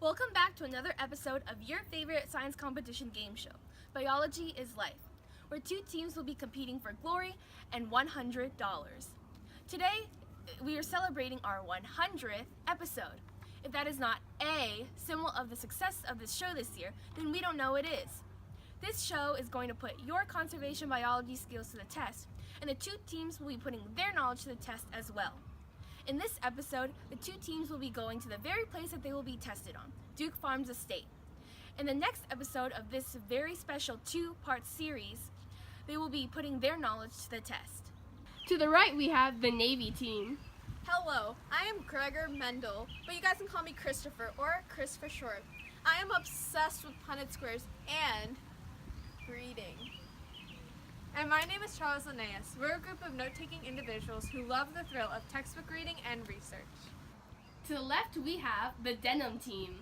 Welcome back to another episode of your favorite science competition game show, Biology is Life, where two teams will be competing for glory and $100. Today, we are celebrating our 100th episode. If that is not a symbol of the success of this show this year, then we don't know what is. This show is going to put your conservation biology skills to the test, and the two teams will be putting their knowledge to the test as well. In this episode, the two teams will be going to the very place that they will be tested on, Duke Farms Estate. In the next episode of this very special two-part series, they will be putting their knowledge to the test. To the right, we have the Navy team. Hello, I am Gregor Mendel, but you guys can call me Christopher, or Chris for short. I am obsessed with Punnett squares and reading. And my name is Charles Linnaeus. We're a group of note-taking individuals who love the thrill of textbook reading and research. To the left, we have the Denim team.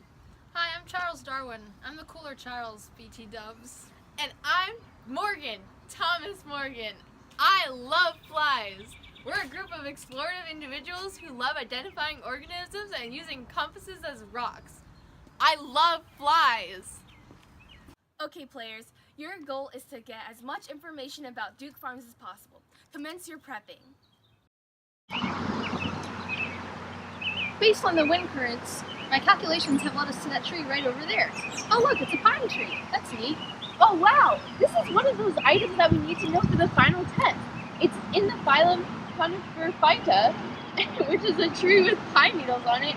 Hi, I'm Charles Darwin. I'm the cooler Charles, BT Dubs. And I'm Morgan, Thomas Morgan. I love flies. We're a group of explorative individuals who love identifying organisms and using compasses as rocks. I love flies. Okay, players, your goal is to get as much information about Duke Farms as possible. Commence your prepping. Based on the wind currents, my calculations have led us to that tree right over there. Oh look, it's a pine tree. That's neat. Oh wow, this is one of those items that we need to know for the final test. It's in the phylum Coniferphyta, which is a tree with pine needles on it,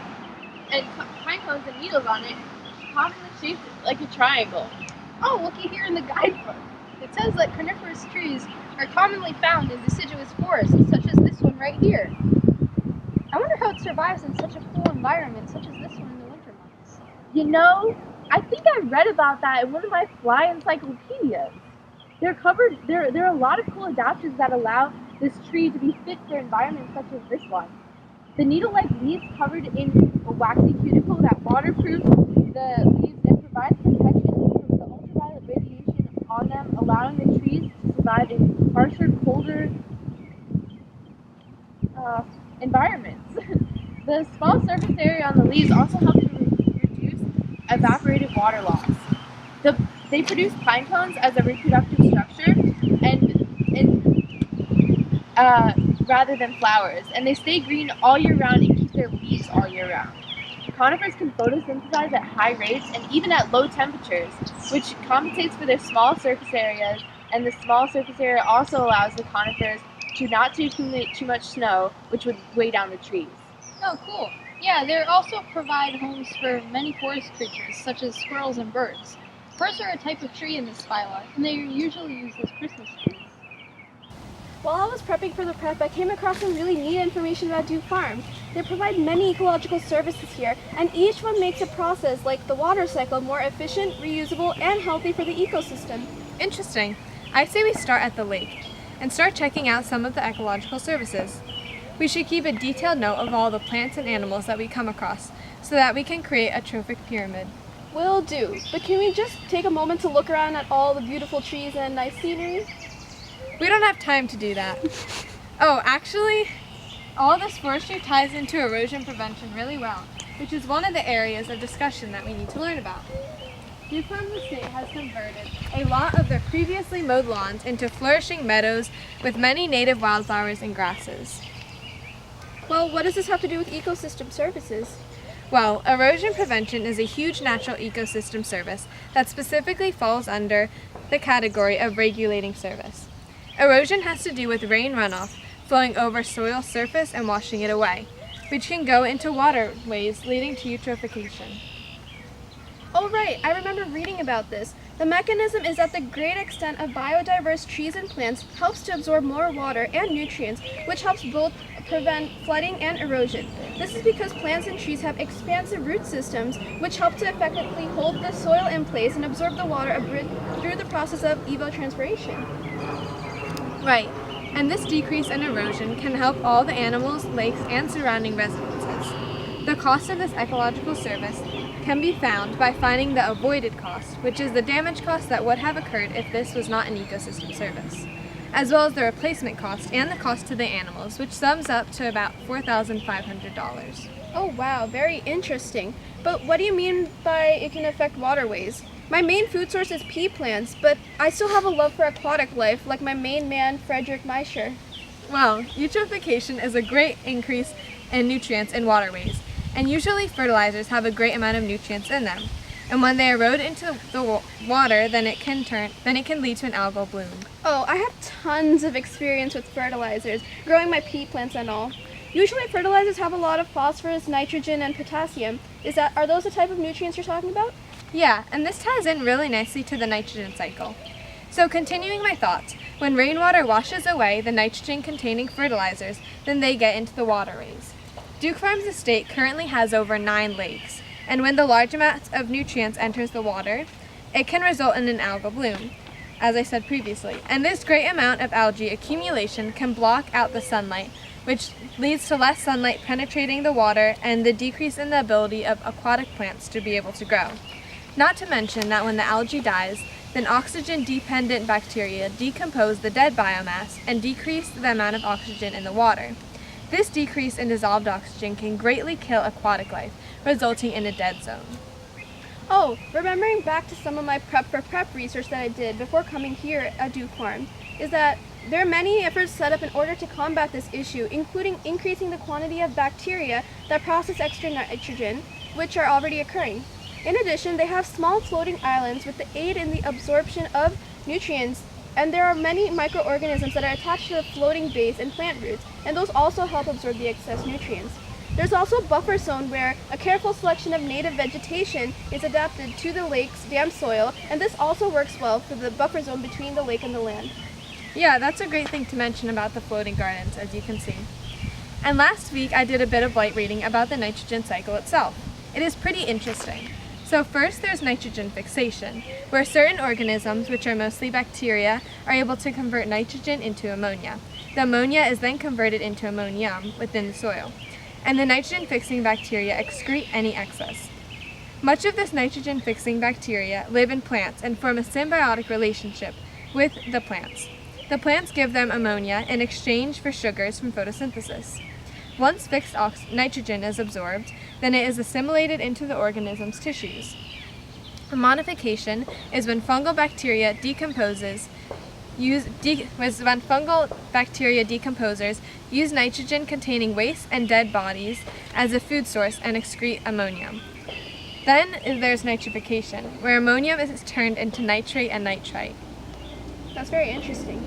and pine cones and needles on it, commonly shaped like a triangle. Oh, looky here in the guidebook. It says that coniferous trees are commonly found in deciduous forests, such as this one right here. I wonder how it survives in such a cool environment, such as this one in the winter months. You know, I think I read about that in one of my fly encyclopedias. There are a lot of cool adaptations that allow this tree to be fit for environments such as this one. The needle-like leaves covered in a waxy cuticle that waterproofs the leaves and provides protection from the ultraviolet radiation on them, allowing the trees to survive in harsher, colder environments. The small surface area on the leaves also helps to reduce evaporated water loss. They produce pine cones as a reproductive structure rather than flowers, and they stay green all year round and keep their leaves all year round. Conifers can photosynthesize at high rates and even at low temperatures, which compensates for their small surface areas, and the small surface area also allows the conifers to not to accumulate too much snow, which would weigh down the trees. Oh, cool. Yeah, they also provide homes for many forest creatures, such as squirrels and birds. Birds are a type of tree in this phyla, and they are usually used as Christmas trees. While I was prepping for the prep, I came across some really neat information about Duke Farms. They provide many ecological services here, and each one makes a process like the water cycle more efficient, reusable, and healthy for the ecosystem. Interesting. I say we start at the lake and start checking out some of the ecological services. We should keep a detailed note of all the plants and animals that we come across so that we can create a trophic pyramid. Will do, but can we just take a moment to look around at all the beautiful trees and nice scenery? We don't have time to do that. Oh, actually, all this forestry ties into erosion prevention really well, which is one of the areas of discussion that we need to learn about. Duke Farms Estate has converted a lot of their previously mowed lawns into flourishing meadows with many native wildflowers and grasses. Well, what does this have to do with ecosystem services? Well, erosion prevention is a huge natural ecosystem service that specifically falls under the category of regulating service. Erosion has to do with rain runoff flowing over soil surface and washing it away, which can go into waterways leading to eutrophication. Oh right, I remember reading about this. The mechanism is that the great extent of biodiverse trees and plants helps to absorb more water and nutrients, which helps both prevent flooding and erosion. This is because plants and trees have expansive root systems, which help to effectively hold the soil in place and absorb the water through the process of evapotranspiration. Right, and this decrease in erosion can help all the animals, lakes, and surrounding residences. The cost of this ecological service can be found by finding the avoided cost, which is the damage cost that would have occurred if this was not an ecosystem service, as well as the replacement cost and the cost to the animals, which sums up to about $4,500. Oh wow, very interesting. But what do you mean by it can affect waterways? My main food source is pea plants, but I still have a love for aquatic life, like my main man, Frederick Meischer. Well, eutrophication is a great increase in nutrients in waterways, and usually fertilizers have a great amount of nutrients in them. And when they erode into the water, then it can lead to an algal bloom. Oh, I have tons of experience with fertilizers, growing my pea plants and all. Usually fertilizers have a lot of phosphorus, nitrogen, and potassium. Are those the type of nutrients you're talking about? Yeah, and this ties in really nicely to the nitrogen cycle. So continuing my thoughts, when rainwater washes away the nitrogen-containing fertilizers, then they get into the waterways. Duke Farms Estate currently has over 9 lakes, and when the large amounts of nutrients enters the water, it can result in an algal bloom, as I said previously. And this great amount of algae accumulation can block out the sunlight, which leads to less sunlight penetrating the water and the decrease in the ability of aquatic plants to be able to grow. Not to mention that when the algae dies, then oxygen-dependent bacteria decompose the dead biomass and decrease the amount of oxygen in the water. This decrease in dissolved oxygen can greatly kill aquatic life, resulting in a dead zone. Oh, remembering back to some of my prep for prep research that I did before coming here at Duke Farm, is that there are many efforts set up in order to combat this issue, including increasing the quantity of bacteria that process extra nitrogen, which are already occurring. In addition, they have small floating islands with the aid in the absorption of nutrients, and there are many microorganisms that are attached to the floating base and plant roots, and those also help absorb the excess nutrients. There's also a buffer zone where a careful selection of native vegetation is adapted to the lake's dam soil, and this also works well for the buffer zone between the lake and the land. Yeah, that's a great thing to mention about the floating gardens, as you can see. And last week I did a bit of light reading about the nitrogen cycle itself. It is pretty interesting. So first there's nitrogen fixation, where certain organisms, which are mostly bacteria, are able to convert nitrogen into ammonia. The ammonia is then converted into ammonium within the soil, and the nitrogen-fixing bacteria excrete any excess. Much of this nitrogen-fixing bacteria live in plants and form a symbiotic relationship with the plants. The plants give them ammonia in exchange for sugars from photosynthesis. Once fixed nitrogen is absorbed, then it is assimilated into the organism's tissues. Modification is when fungal bacteria decomposers use nitrogen-containing waste and dead bodies as a food source and excrete ammonium. Then there's nitrification, where ammonium is turned into nitrate and nitrite. That's very interesting.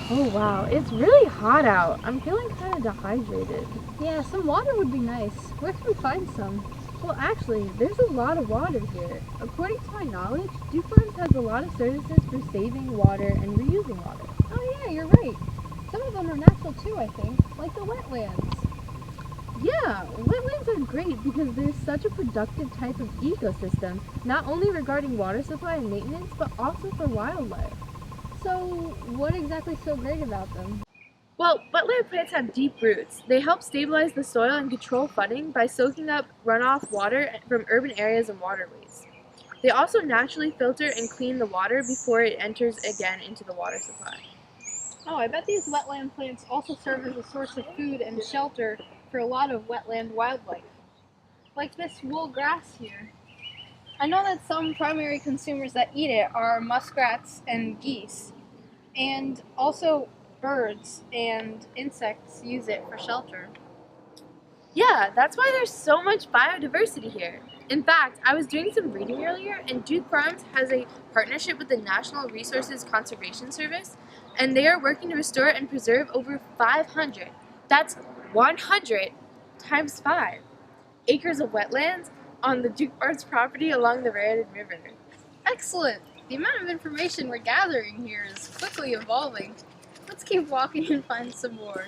Oh wow, it's really hot out. I'm feeling kind of dehydrated. Yeah, some water would be nice. Where can we find some? Well, actually, there's a lot of water here. According to my knowledge, Duke Farms has a lot of services for saving water and reusing water. Oh yeah, you're right. Some of them are natural too, I think, like the wetlands. Yeah, wetlands are great because they're such a productive type of ecosystem, not only regarding water supply and maintenance, but also for wildlife. So, what exactly is so great about them? Well, wetland plants have deep roots. They help stabilize the soil and control flooding by soaking up runoff water from urban areas and waterways. They also naturally filter and clean the water before it enters again into the water supply. Oh, I bet these wetland plants also serve as a source of food and shelter for a lot of wetland wildlife. Like this wool grass here. I know that some primary consumers that eat it are muskrats and geese, and also birds and insects use it for shelter. Yeah, that's why there's so much biodiversity here. In fact, I was doing some reading earlier, and Duke Farms has a partnership with the National Resources Conservation Service, and they are working to restore and preserve over 500, that's 100 times 5, acres of wetlands on the Duke Farms property along the Raritan River. Excellent! The amount of information we're gathering here is quickly evolving. Let's keep walking and find some more.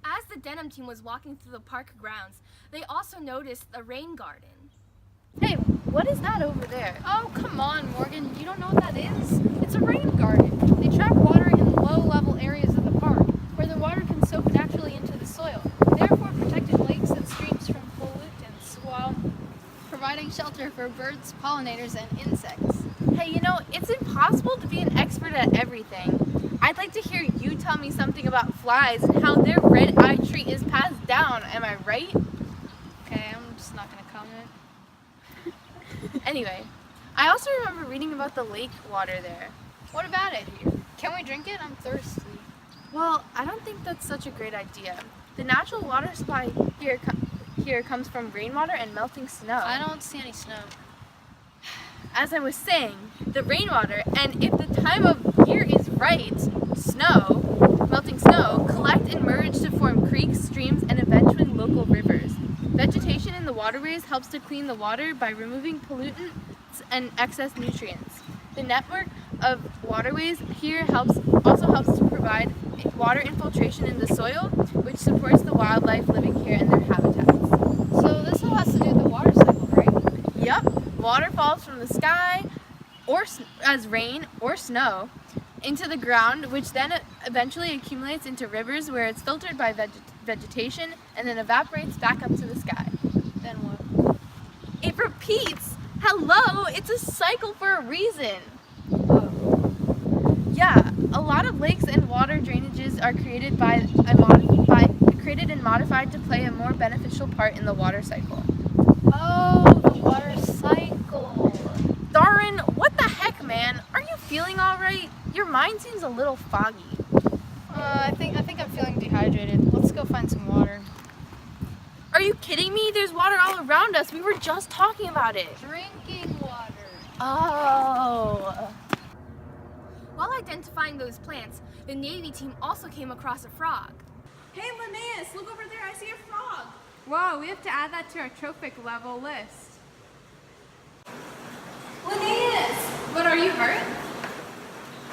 As the denim team was walking through the park grounds, they also noticed a rain garden. Hey, what is that over there? Oh, come on, Morgan. You don't know what that is? It's a rain garden. They trap water in low-level areas of the park, where the water can soak naturally into the soil, therefore protecting lakes and streams from pollutants, while providing shelter for birds, pollinators, and insects. Hey, you know, it's impossible to be an expert at everything. I'd like to hear you tell me something about flies and how their red eye trait is passed down. Am I right? Okay, I'm just not gonna comment. Anyway, I also remember reading about the lake water there. What about it? Can we drink it? I'm thirsty. Well, I don't think that's such a great idea. The natural water supply here comes from rainwater and melting snow. I don't see any snow. As I was saying, the rainwater, and if the time of year is right, melting snow, collect and merge to form creeks, streams, and eventually local rivers. Vegetation in the waterways helps to clean the water by removing pollutants and excess nutrients. The network of waterways here also helps to provide water infiltration in the soil, which supports the wildlife living here and their habitats. So this all has to do with the water cycle, right? Yep, water falls from the sky as rain or snow into the ground, which then eventually accumulates into rivers where it's filtered by vegetation and then evaporates back up to the sky. Then what? It repeats! Hello, it's a cycle for a reason. Yeah, a lot of lakes and water drainages are created and modified to play a more beneficial part in the water cycle. Oh, the water cycle. Darwin, what the heck, man? Are you feeling all right? Your mind seems a little foggy. I think I'm feeling dehydrated. Let's go find some water. Are you kidding me? There's water all around us. We were just talking about it. Drinking water. Oh. While identifying those plants, the Navy team also came across a frog. Hey Linnaeus, look over there, I see a frog. Whoa, we have to add that to our trophic level list. Linnaeus! But are you hurt?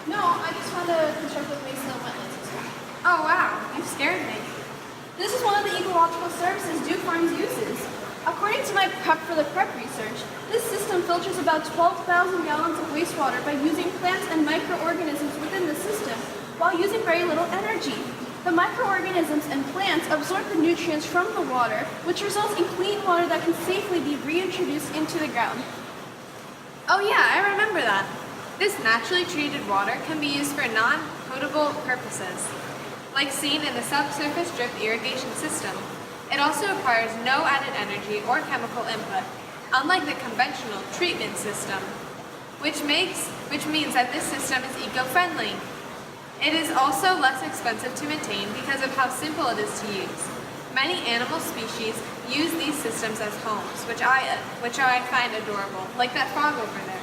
No, I just found a constructive basin of wetlands system. Oh wow, you scared me. This is one of the ecological services Duke Farms uses. According to my Prep for the Prep research, this system filters about 12,000 gallons of wastewater by using plants and microorganisms within the system while using very little energy. The microorganisms and plants absorb the nutrients from the water, which results in clean water that can safely be reintroduced into the ground. Oh yeah, I remember that. This naturally treated water can be used for non-potable purposes, like seen in the subsurface drip irrigation system. It also requires no added energy or chemical input, unlike the conventional treatment system, which means that this system is eco-friendly. It is also less expensive to maintain because of how simple it is to use. Many animal species use these systems as homes, which I find adorable, like that frog over there.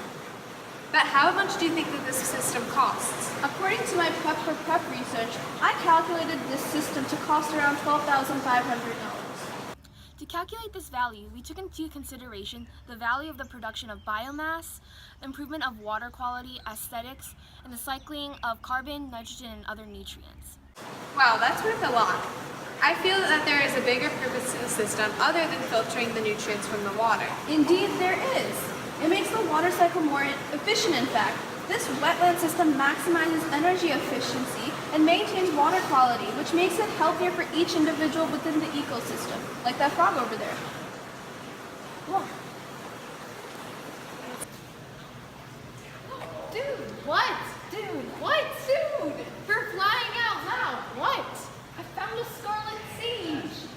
But how much do you think that this system costs? According to my Prep for Prep research, I calculated this system to cost around $12,500. To calculate this value, we took into consideration the value of the production of biomass, improvement of water quality, aesthetics, and the cycling of carbon, nitrogen, and other nutrients. Wow, that's worth a lot. I feel that there is a bigger purpose to the system other than filtering the nutrients from the water. Indeed, there is. It makes the water cycle more efficient, in fact. This wetland system maximizes energy efficiency and maintains water quality, which makes it healthier for each individual within the ecosystem, like that frog over there. Whoa. Dude, what? Dude, what? Dude, for flying out loud, what? I found a scarlet sage.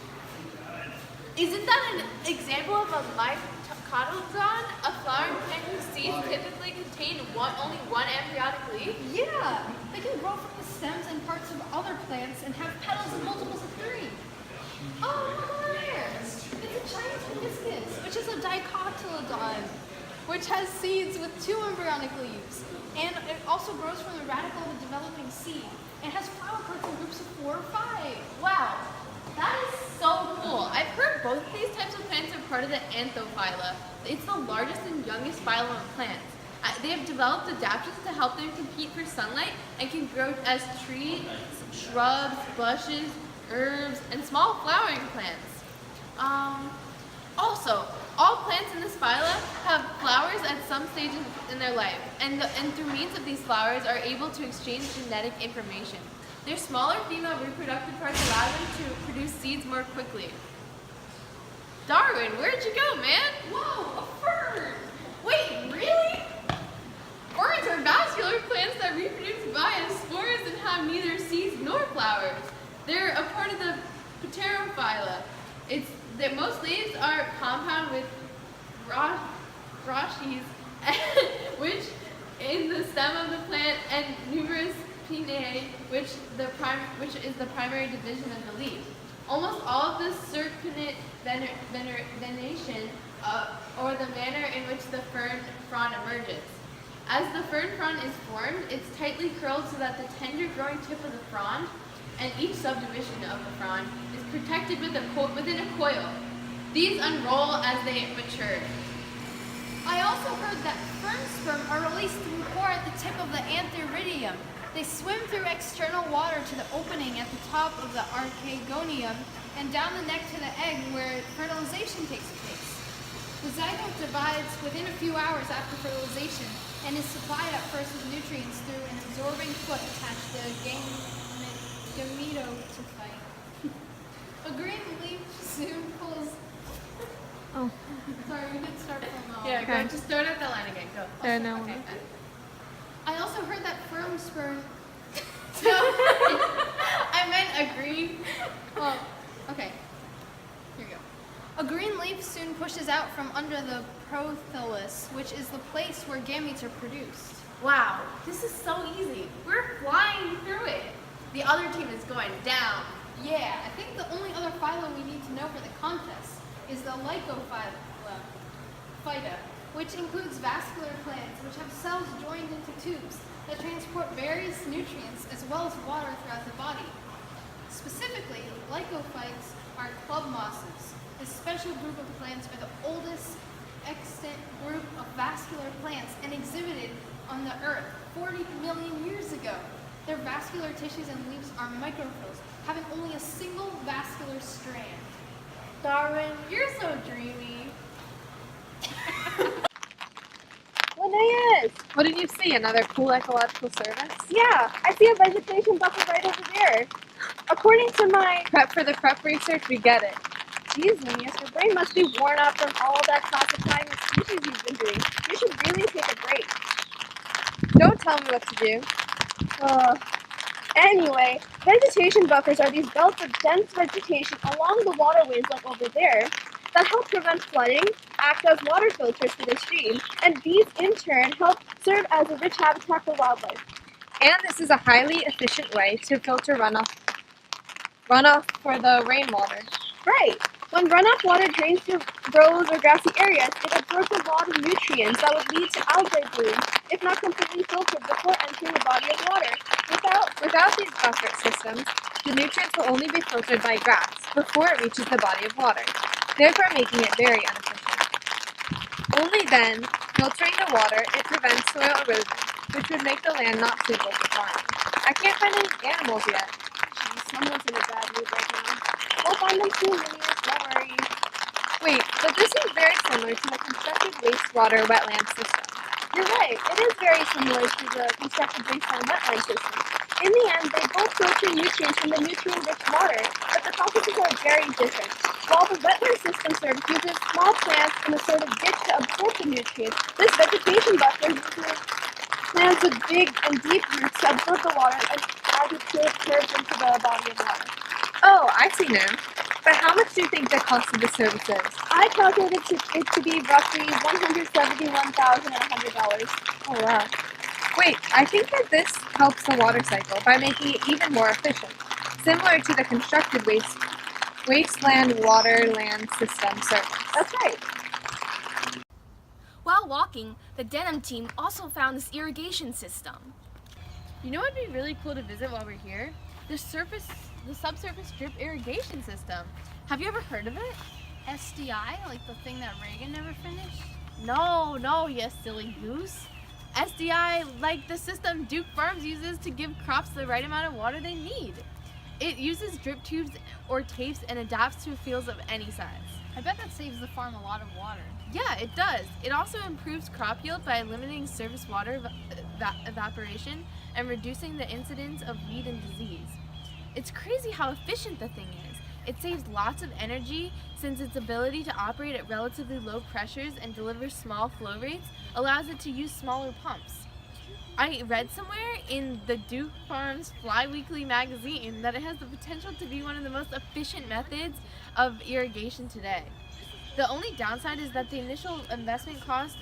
Isn't that an example of a mycotodon, a flowering plant whose seeds typically contain only one embryonic leaf? Yeah, they can grow from the stems and parts of other plants and have petals in multiples of 3. Oh, look over there. It's a giant hibiscus, which is a dicotyledon, which has seeds with 2 embryonic leaves. And it also grows from the radicle of a developing seed. It has flower parts in groups of 4 or 5. Wow, that is so cool. I've heard both of these types of plants are part of the Anthophyla. It's the largest and youngest phylum of plants. They have developed adaptations to help them compete for sunlight and can grow as trees, shrubs, bushes, herbs, and small flowering plants. Also, all plants in this phyla have flowers at some stage in their life, and through means of these flowers are able to exchange genetic information. Their smaller female reproductive parts allow them to produce seeds more quickly. Darwin, where'd you go, man? Whoa, a fern! Wait, really? Ferns are vascular plants that reproduce via spores have neither seeds nor flowers. They're a part of the pterophylla. It's that most leaves are compound with rachis, which in the stem of the plant, and numerous pinnae, which is the primary division of the leaf. Almost all of the serpinate venation, or the manner in which the fern frond emerges. As the fern frond is formed, it's tightly curled so that the tender growing tip of the frond and each subdivision of the frond is protected within a coil. These unroll as they mature. I also heard that fern sperm are released through pore at the tip of the antheridium. They swim through external water to the opening at the top of the archegonium and down the neck to the egg where fertilization takes place. The zygote divides within a few hours after fertilization and is supplied at first with nutrients through an absorbing foot attached to the gametophyte. A green leaf soon pulls. Oh. Sorry, we didn't start from. Yeah, Okay. go. Just start at the line again. Go. There, no. Okay. I also heard that fern sperm. No, I meant a green. Oh, okay. Here you go. A green leaf soon pushes out from under the prothallus, which is the place where gametes are produced. Wow, this is so easy. We're flying through it. The other team is going down. Yeah, I think the only other phylum we need to know for the contest is the Lycophyta, which includes vascular plants, which have cells joined into tubes that transport various nutrients as well as water throughout the body. Specifically, lycophytes are club mosses. This special group of plants are the oldest extant group of vascular plants and exhibited on the earth 40 million years ago. Their vascular tissues and leaves are microphylls, having only a single vascular strand. Darwin, you're so dreamy. Linnaeus! What did you see? Another cool ecological service? Yeah, I see a vegetation buffer right over there. According to my Prep for the prep research, we get it. Geez, Linnaeus, your brain must be worn out from all that classifying of species you've been doing. You should really take a break. Don't tell me what to do. Anyway, vegetation buffers are these belts of dense vegetation along the waterways like over there that help prevent flooding, act as water filters for the stream, and these in turn help serve as a rich habitat for wildlife. And this is a highly efficient way to filter runoff for the rainwater. Right. When runoff water drains through roads or grassy areas, it absorbs a lot of nutrients that would lead to algae bloom, if not completely filtered before entering the body of water. Without these buffer systems, the nutrients will only be filtered by grass before it reaches the body of water, therefore making it very inefficient. Only then, filtering the water, it prevents soil erosion, which would make the land not suitable for farming. I can't find any animals yet. Someone's in a bad mood right now. We'll find them soon, Linnaeus, don't worry. Wait, but this is very similar to the constructed wastewater wetland system. You're right, it is very similar to the constructed baseline wetland system. In the end, they both filter nutrients from the nutrient-rich water, but the processes are very different. While the wetland system service uses small plants in a sort of ditch to absorb the nutrients, this vegetation buffer uses plants with big and deep roots to absorb the water and as it curves into the body of water. Oh, I see now. But how much do you think the cost of the service is? I calculated it to be roughly $171,100. Oh, wow. Wait, I think that this helps the water cycle by making it even more efficient, similar to the constructed wasteland waterland system service. That's right. While walking, the denim team also found this irrigation system. You know what would be really cool to visit while we're here? The subsurface drip irrigation system. Have you ever heard of it? SDI, like the thing that Reagan never finished? No, you silly goose. SDI, like the system Duke Farms uses to give crops the right amount of water they need. It uses drip tubes or tapes and adapts to fields of any size. I bet that saves the farm a lot of water. Yeah, it does. It also improves crop yield by limiting surface water evaporation and reducing the incidence of weed and disease. It's crazy how efficient the thing is. It saves lots of energy since its ability to operate at relatively low pressures and deliver small flow rates allows it to use smaller pumps. I read somewhere in the Duke Farms Fly Weekly magazine that it has the potential to be one of the most efficient methods of irrigation today. The only downside is that the initial investment cost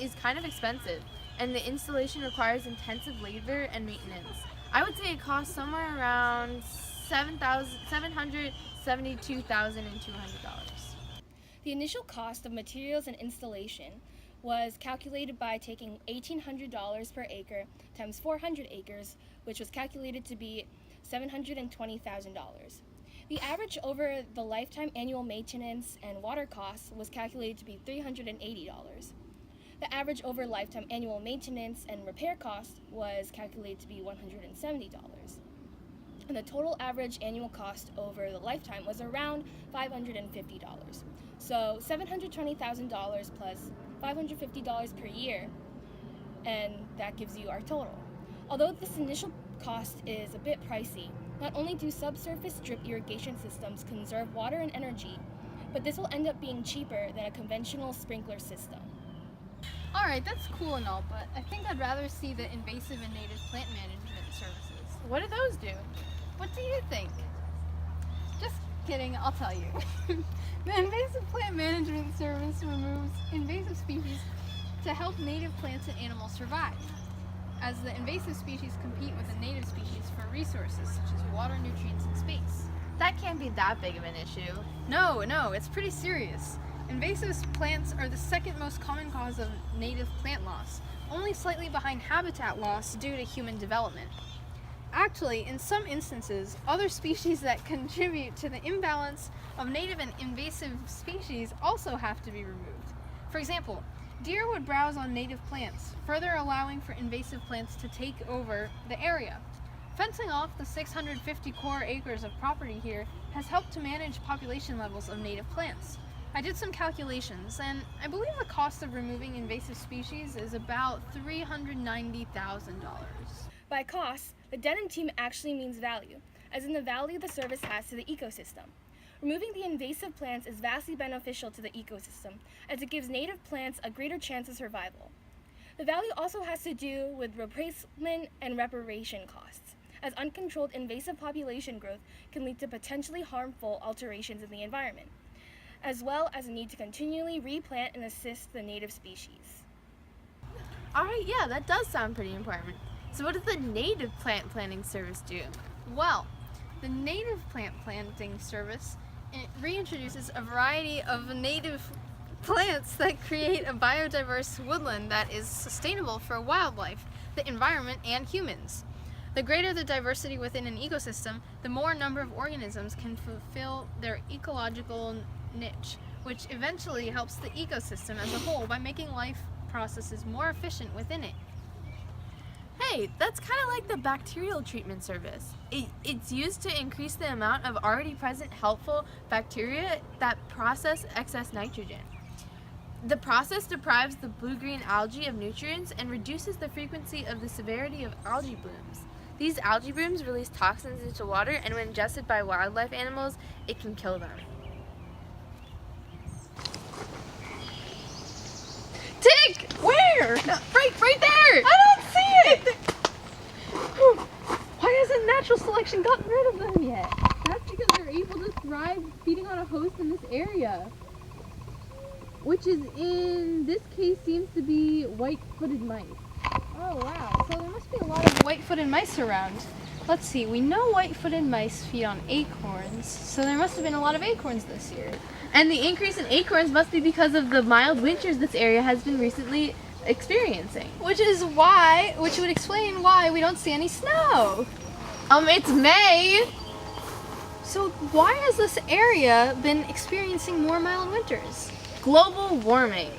is kind of expensive, and the installation requires intensive labor and maintenance. I would say it costs somewhere around $772,200. The initial cost of materials and installation was calculated by taking $1,800 per acre times 400 acres, which was calculated to be $720,000. The average over the lifetime annual maintenance and water costs was calculated to be $380. The average over lifetime annual maintenance and repair cost was calculated to be $170. And the total average annual cost over the lifetime was around $550. So $720,000 plus $550 per year, and that gives you our total. Although this initial cost is a bit pricey, not only do subsurface drip irrigation systems conserve water and energy, but this will end up being cheaper than a conventional sprinkler system. Alright, that's cool and all, but I think I'd rather see the invasive and native plant management services. What do those do? What do you think? Just kidding, I'll tell you. The invasive plant management service removes invasive species to help native plants and animals survive, as the invasive species compete with the native species for resources such as water, nutrients, and space. That can't be that big of an issue. No, it's pretty serious. Invasive plants are the second most common cause of native plant loss, only slightly behind habitat loss due to human development. Actually, in some instances, other species that contribute to the imbalance of native and invasive species also have to be removed. For example, deer would browse on native plants, further allowing for invasive plants to take over the area. Fencing off the 650 core acres of property here has helped to manage population levels of native plants. I did some calculations, and I believe the cost of removing invasive species is about $390,000. By cost, the Denham team actually means value, as in the value the service has to the ecosystem. Removing the invasive plants is vastly beneficial to the ecosystem, as it gives native plants a greater chance of survival. The value also has to do with replacement and reparation costs, as uncontrolled invasive population growth can lead to potentially harmful alterations in the environment, as well as a need to continually replant and assist the native species. Alright, yeah, that does sound pretty important. So what does the native plant planting service do? Well, the native plant planting service reintroduces a variety of native plants that create a biodiverse woodland that is sustainable for wildlife, the environment, and humans. The greater the diversity within an ecosystem, the more number of organisms can fulfill their ecological niche, which eventually helps the ecosystem as a whole by making life processes more efficient within it. Hey, that's kind of like the bacterial treatment service. It's used to increase the amount of already present helpful bacteria that process excess nitrogen. The process deprives the blue-green algae of nutrients and reduces the frequency of the severity of algae blooms. These algae blooms release toxins into water, and when ingested by wildlife animals, it can kill them. Tick! Where? Right there! I don't see it! Why hasn't natural selection gotten rid of them yet? That's because they're able to thrive feeding on a host in this area, which is, in this case, seems to be white-footed mice. Oh wow, so there must be a lot of white-footed mice around. Let's see, we know white-footed mice feed on acorns, so there must have been a lot of acorns this year. And the increase in acorns must be because of the mild winters this area has been recently experiencing. Which would explain why we don't see any snow. It's May! So why has this area been experiencing more mild winters? Global warming.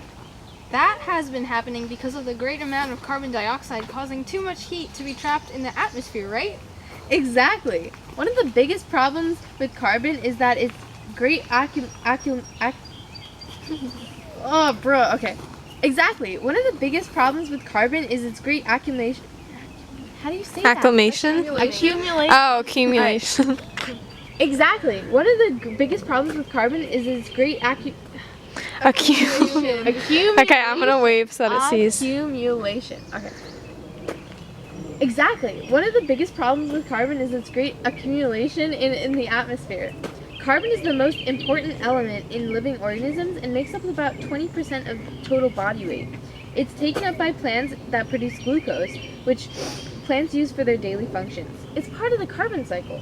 That has been happening because of the great amount of carbon dioxide causing too much heat to be trapped in the atmosphere, right? Exactly. One of the biggest problems with carbon is that its great Exactly. One of the biggest problems with carbon is its great accumulation. How do you say Acclimation? that? Accumulation. Oh, accumulation. Right. Exactly. One of the biggest problems with carbon is its great Accumulation. Okay, I'm gonna wave so that it sees. Accumulation. Okay. Exactly. One of the biggest problems with carbon is its great accumulation in the atmosphere. Carbon is the most important element in living organisms and makes up about 20% of total body weight. It's taken up by plants that produce glucose, which plants use for their daily functions. It's part of the carbon cycle.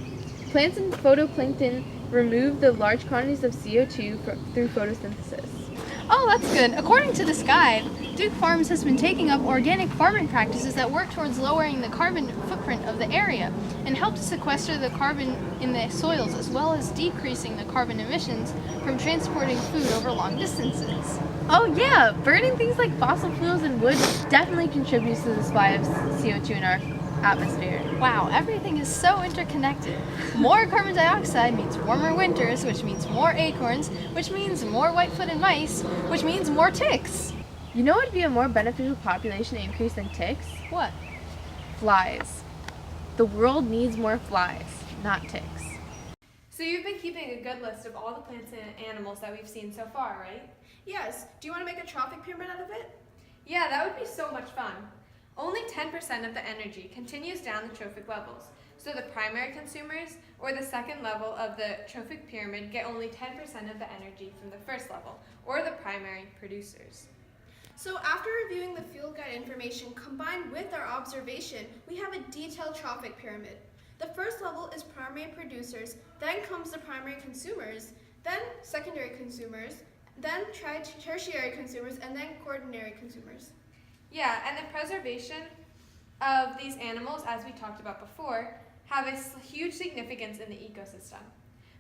Plants and phytoplankton remove the large quantities of CO2 through photosynthesis. Oh, that's good. According to this guide, Duke Farms has been taking up organic farming practices that work towards lowering the carbon footprint of the area and help to sequester the carbon in the soils, as well as decreasing the carbon emissions from transporting food over long distances. Oh yeah, burning things like fossil fuels and wood definitely contributes to the supply of CO2 in our atmosphere. Wow, everything is so interconnected. More carbon dioxide means warmer winters, which means more acorns, which means more white-footed mice, which means more ticks. You know what would be a more beneficial population increase than ticks? What? Flies. The world needs more flies, not ticks. So you've been keeping a good list of all the plants and animals that we've seen so far, right? Yes. Do you want to make a trophic pyramid out of it? Yeah, that would be so much fun. Only 10% of the energy continues down the trophic levels. So the primary consumers or the second level of the trophic pyramid get only 10% of the energy from the first level, or the primary producers. So after reviewing the field guide information combined with our observation, we have a detailed trophic pyramid. The first level is primary producers, then comes the primary consumers, then secondary consumers, then tertiary consumers, and then quaternary consumers. Yeah, and the preservation of these animals, as we talked about before, have a huge significance in the ecosystem.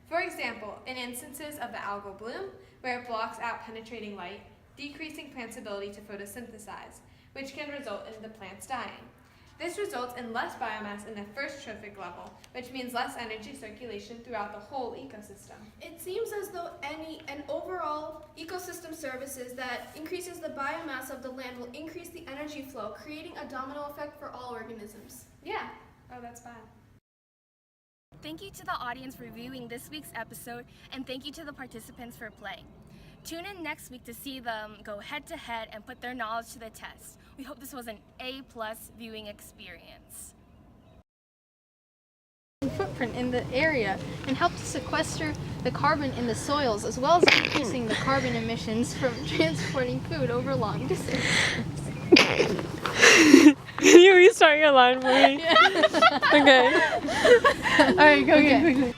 For example, in instances of the algal bloom, where it blocks out penetrating light, decreasing plants' ability to photosynthesize, which can result in the plants dying. This results in less biomass in the first trophic level, which means less energy circulation throughout the whole ecosystem. It seems as though an overall ecosystem services that increases the biomass of the land will increase the energy flow, creating a domino effect for all organisms. Yeah. Oh, that's bad. Thank you to the audience for viewing this week's episode, and thank you to the participants for playing. Tune in next week to see them go head-to-head and put their knowledge to the test. We hope this was an A+ viewing experience. Footprint in the area and help to sequester the carbon in the soils, as well as decreasing the carbon emissions from transporting food over long distances. Can you restart your line for me? Yeah. Okay. All right, go again quickly.